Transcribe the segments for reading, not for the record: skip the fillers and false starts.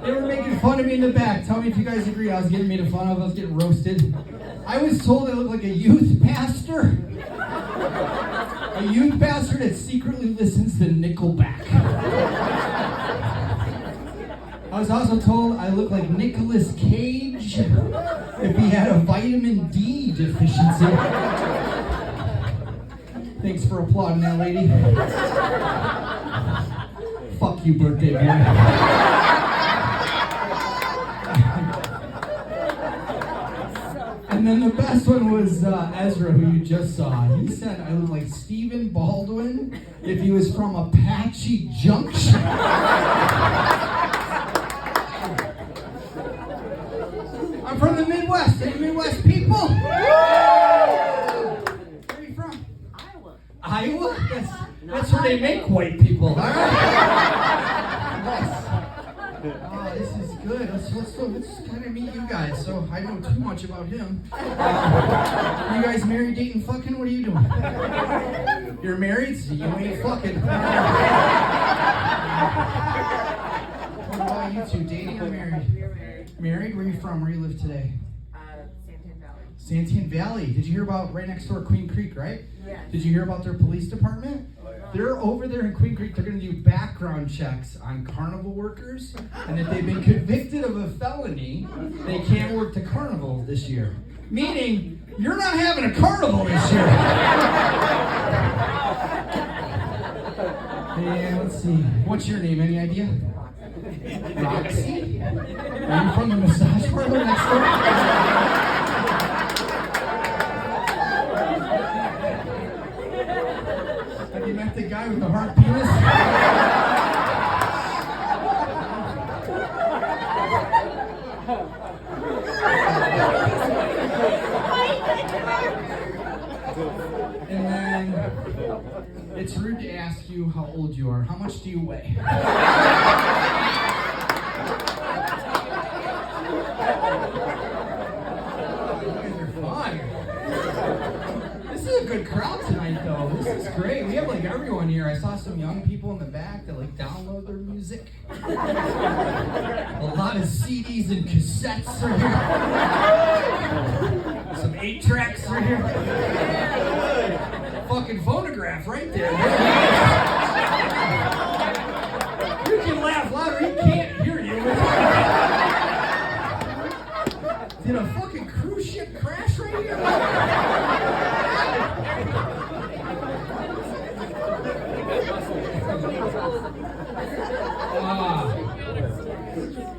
They were making fun of me in the back. Tell me if you guys agree. I was getting made fun of. I was getting roasted. I was told I looked like a youth pastor. A youth pastor that secretly listens to Nickelback. I was also told I look like Nicolas Cage if he had a vitamin D deficiency. Thanks for applauding that, lady. Fuck you, birthday boy. And then the best one was Ezra, who you just saw. He said I look like Stephen Baldwin if he was from Apache Junction. I'm from the Midwest. Any Midwest people? Where are you from? Iowa? That's where they make white people. All right. Nice. Oh, this is good. Let's kind of meet you guys. So I know too much about him. You guys married, dating, fucking? What are you doing? You're married? So you ain't fucking. What about you two? Dating or married? We're married. Married? Where are you from? Where do you live today? Santan Valley. Santan Valley. Did you hear about right next door Queen Creek, right? Yes. Did you hear about their police department? They're over there in Queen Creek. They're going to do background checks on carnival workers. And if they've been convicted of a felony, they can't work the carnival this year. Meaning, you're not having a carnival this year. And let's see. What's your name? Any idea? Roxy? Are you from the massage parlor next door? Have you met the guy with the hard penis? And then it's rude to ask you how old you are. How much do you weigh? This is a good crowd tonight, though. This is great. We have like everyone here. I saw some young people in the back that like download their music. A lot of CDs and cassettes are here. Some 8-tracks are here. Fucking phonograph right there. You can laugh louder. He can't hear you. Did a fucking cruise ship crash right here?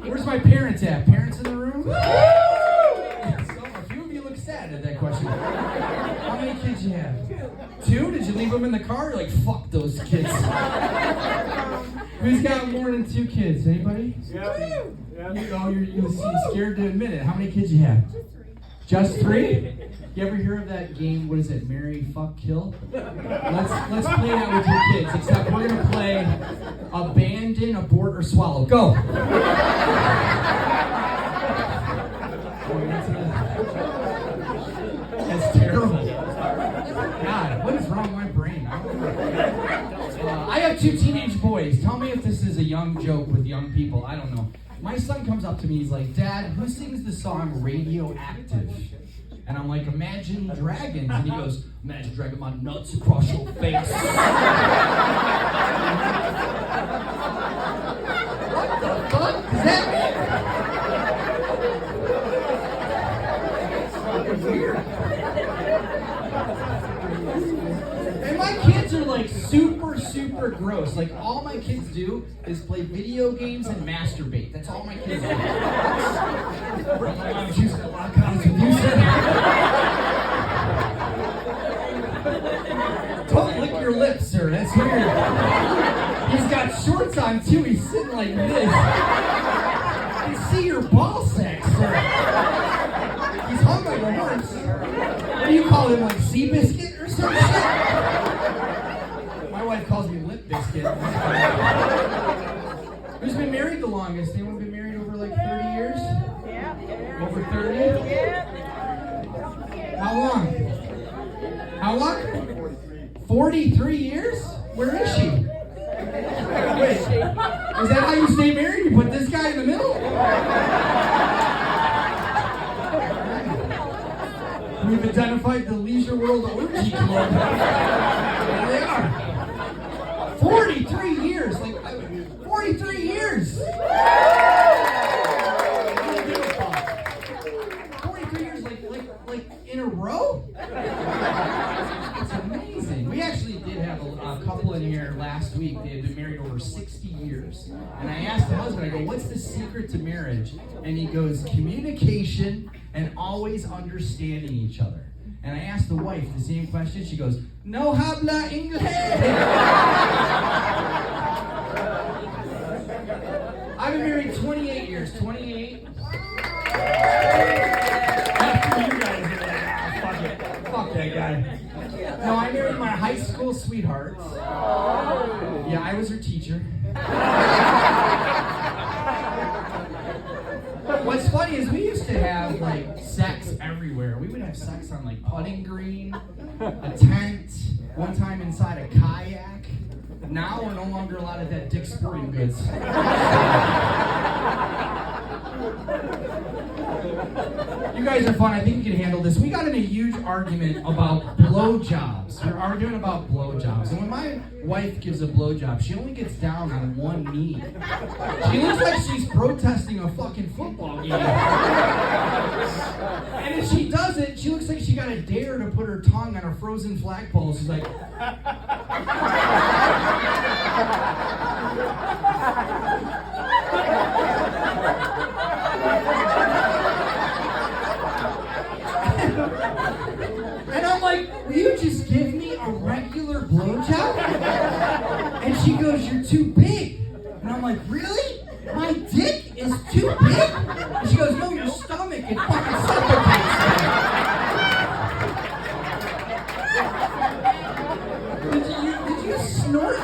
Where's my parents at? Parents in the room? So, a few of you look sad at that question. How many kids you have? Two? Did you leave them in the car? You're like, fuck those kids. Who's got more than 2 kids? Anybody? Yeah. You're scared to admit it. How many kids you have? Just 3? You ever hear of that game? What is it? Marry, fuck, kill? Let's play that with your kids. Except we're gonna play abandon, abort, or swallow. Go. That's terrible. God, what is wrong with my brain? I have 2 teenage boys. Tell me if this is a young joke with young people. I don't know. My son comes up to me, he's like, Dad, who sings the song Radioactive? And I'm like, Imagine Dragons. And he goes, Imagine dragging my nuts across your face. What the fuck does that mean? It's weird. And my kids are like super gross. Like all my kids do is play video games and masturbate. That's all my kids do. I'm choosing to lock eyes with you, sir. Don't lick your lips, sir. That's weird. He's got shorts on too. He's sitting like this. I can see your ball sack, sir. He's hung like a horse. What do you call him, like Seabiscuit or some shit? My wife calls me Limp Biscuit. Who's been married the longest? Anyone been married over like 30 years? Yeah. Over 30? Yeah. How long? How long? 43 years? Where is she? Wait. Is that how you stay married? You put this guy in the middle? We've identified the Leisure World Orgy Club. There they are. 43 years. 43 years. 43 years, like in a row? It's amazing. We actually did have a couple in here last week. They had been married over 60 years. And I asked the husband, I go, what's the secret to marriage? And he goes, communication and always understanding each other. And I asked the wife the same question. She goes, no habla inglés. I've been married 28 years. 28. After you guys are like, fuck it. Fuck that guy. No, I married my high school sweetheart. Yeah, I was her teacher. What's funny is we used to have like sex everywhere. We would have sex on like putting green, a tent, one time inside a kayak. Now we're no longer allowed at that Dick's Sporting Goods. You guys are fun. I think you can handle this. We got in a huge argument about blowjobs. We're arguing about blowjobs. And when my wife gives a blowjob, she only gets down on one knee. She looks like she's protesting a fucking football game. And if she does it, she looks like she got a dare to put her tongue on a frozen flagpole. She's like... And I'm like, will you just give me a regular blowjob? And she goes, you're too big. And I'm like, really? My dick is too big? And she goes, no, your stomach, it fucking suffocates me. Did you snort?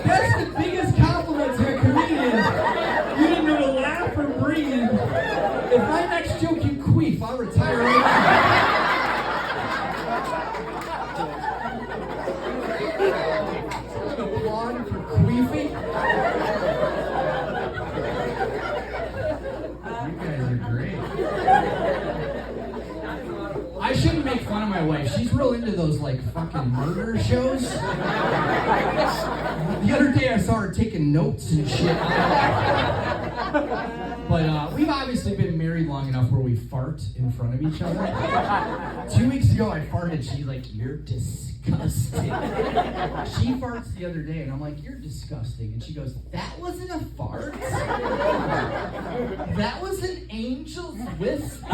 That's the biggest compliment to a comedian. You didn't know to laugh or breathe. If my next joke you queef, I'll retire early. An applaud for queefing? You guys are great. I shouldn't make fun of my wife. She's real into those like fucking murder shows. The other day I saw her taking notes and shit. But we've obviously been married long enough where we fart in front of each other. 2 weeks ago I farted. She's like, you're disgusting. She farts the other day and I'm like, you're disgusting. And she goes, that wasn't a fart. That was an angel's whisper.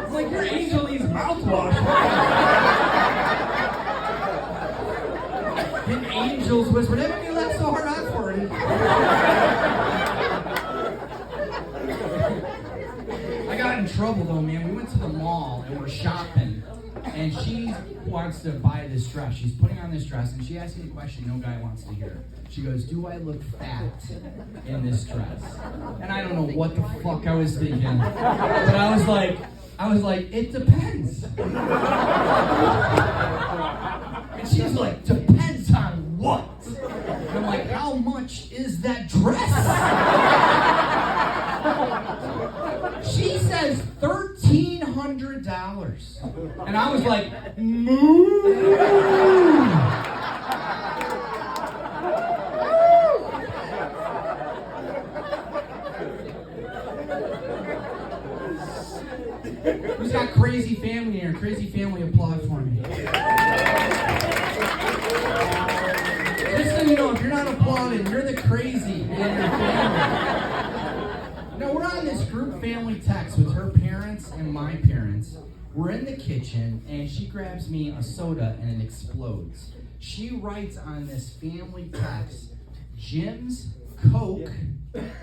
I'm like, your angel needs mouthwash. An angel's whisper. That made me laugh so hard I farted. I got in trouble though, man. We went to the mall and we're shopping. And she wants to buy this dress. She's putting on this dress and she asks me a question no guy wants to hear. She goes, do I look fat in this dress? And I don't know what the fuck I was thinking. But I was like, it depends. And she's like, depends on what? And I'm like, how much is that dress? She says $1,300. And I was like, moo. Who's got crazy family here? Crazy family, applaud for me. Just so you know, if you're not applauding, you're the crazy in your family. No, we're on this group family text with her parents and my parents. We're in the kitchen, and she grabs me a soda, and it explodes. She writes on this family text, Jim's Coke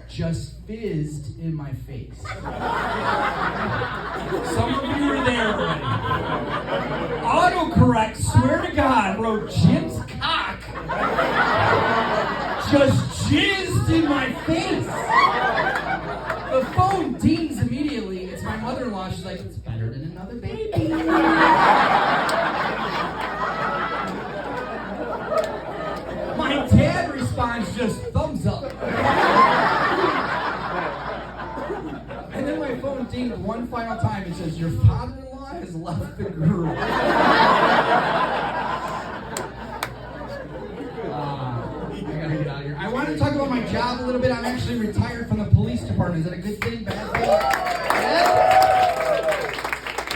just fizzed in my face. Some of you were there already. Autocorrect, swear to God, wrote Jim's cock just jizzed in my face. The phone dings immediately. It's my mother-in-law. She's like, it's better than another baby. mine's just thumbs up. And then my phone dinged one final time. It says, your father-in-law has left the group. I gotta get out of here. I wanted to talk about my job a little bit. I'm actually retired from the police department. Is that a good thing, bad thing? Yeah?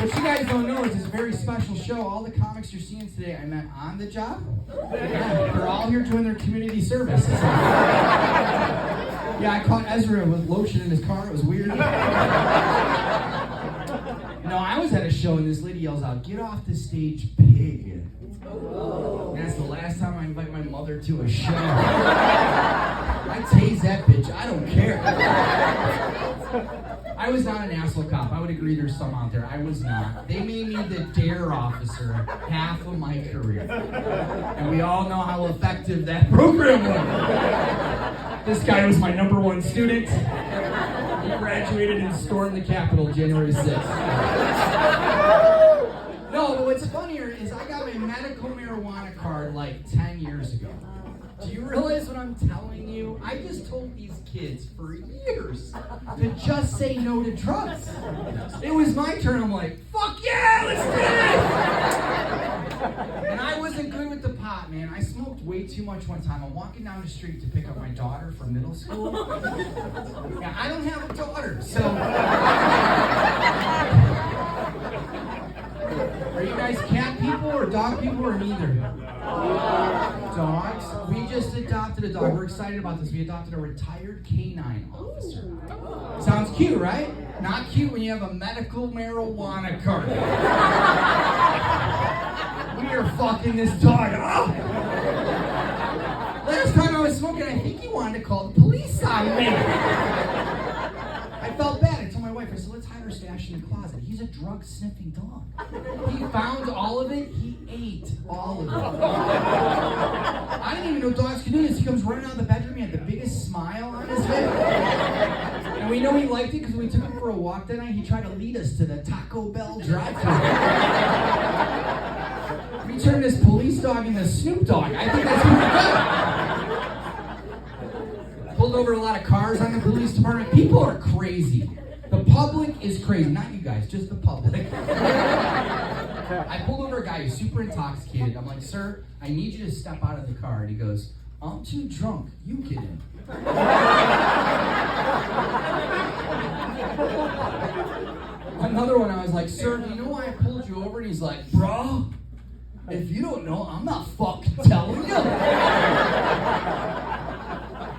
What you guys don't know is this very special show. All the comics you're seeing today, I met on the job. Yeah, they're all here doing their community service. Yeah, I caught Ezra with lotion in his car. It was weird. No, I was at a show and this lady yells out, "Get off the stage, pig." And that's the last time I invite my mother to a show. I tase that bitch. I don't care. I was not an asshole cop. I would agree there's some out there. I was not. They made me the DARE officer half of my career. And we all know how effective that program was. This guy was my #1 student. He graduated and stormed the Capitol January 6th. No, but what's funnier is I got my medical marijuana card like 10 years ago. Do you realize what I'm telling you? I just told these kids for years to just say no to drugs. It was my turn. I'm like, fuck yeah, let's do it! And I wasn't good with the pot, man. I smoked way too much one time. I'm walking down the street to pick up my daughter from middle school. Yeah, I don't have a daughter, so... Are you guys cat people or dog people or neither? Dogs. We just adopted a dog. We're excited about this. We adopted a retired canine officer. Sounds cute, right? Not cute when you have a medical marijuana card. We are fucking this dog up. Last time I was smoking, I think he wanted to call the police on me. I felt bad. I told my wife, I said, let's hide our stash in the closet. He's a drug-sniffing dog. He found all of it. He ate all of it. I didn't even know dogs could do this. He comes running out of the bedroom. He had the biggest smile on his face. And we know he liked it because when we took him for a walk that night, he tried to lead us to the Taco Bell drive-thru. We turned this police dog into Snoop Dogg. I think that's pretty good. Pulled over a lot of cars on the police department. People are crazy. The public is crazy. Not you guys, just the public. I pulled over a guy who's super intoxicated. I'm like, sir, I need you to step out of the car. And he goes, I'm too drunk. You get in. Another one, I was like, sir, do you know why I pulled you over? And he's like, bro, if you don't know, I'm not fucking telling you.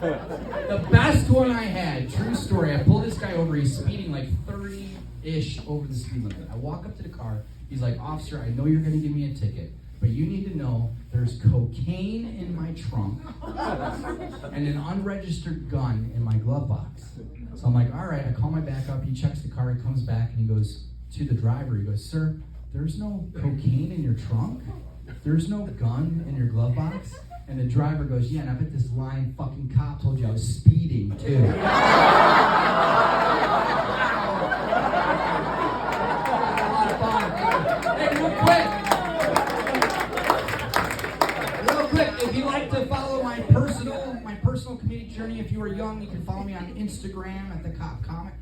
The best one I had, true story, I pulled this guy over, he's speeding like 30-ish over the speed limit. I walk up to the car, he's like, officer, I know you're gonna give me a ticket, but you need to know there's cocaine in my trunk and an unregistered gun in my glove box. So I'm like, all right, I call my backup, he checks the car, he comes back and he goes to the driver, he goes, sir, there's no cocaine in your trunk? There's no gun in your glove box? And the driver goes, yeah, and I bet this lying fucking cop told you I was speeding, too. A lot of fun. Hey, real quick, if you like to follow my personal comedic journey, if you are young, you can follow me on Instagram at The Cop Comic.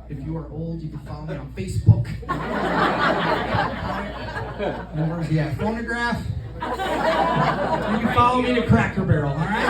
If you are old, you can follow me on Facebook. And where's he at? Phonograph. You can follow me to Cracker Barrel, all right?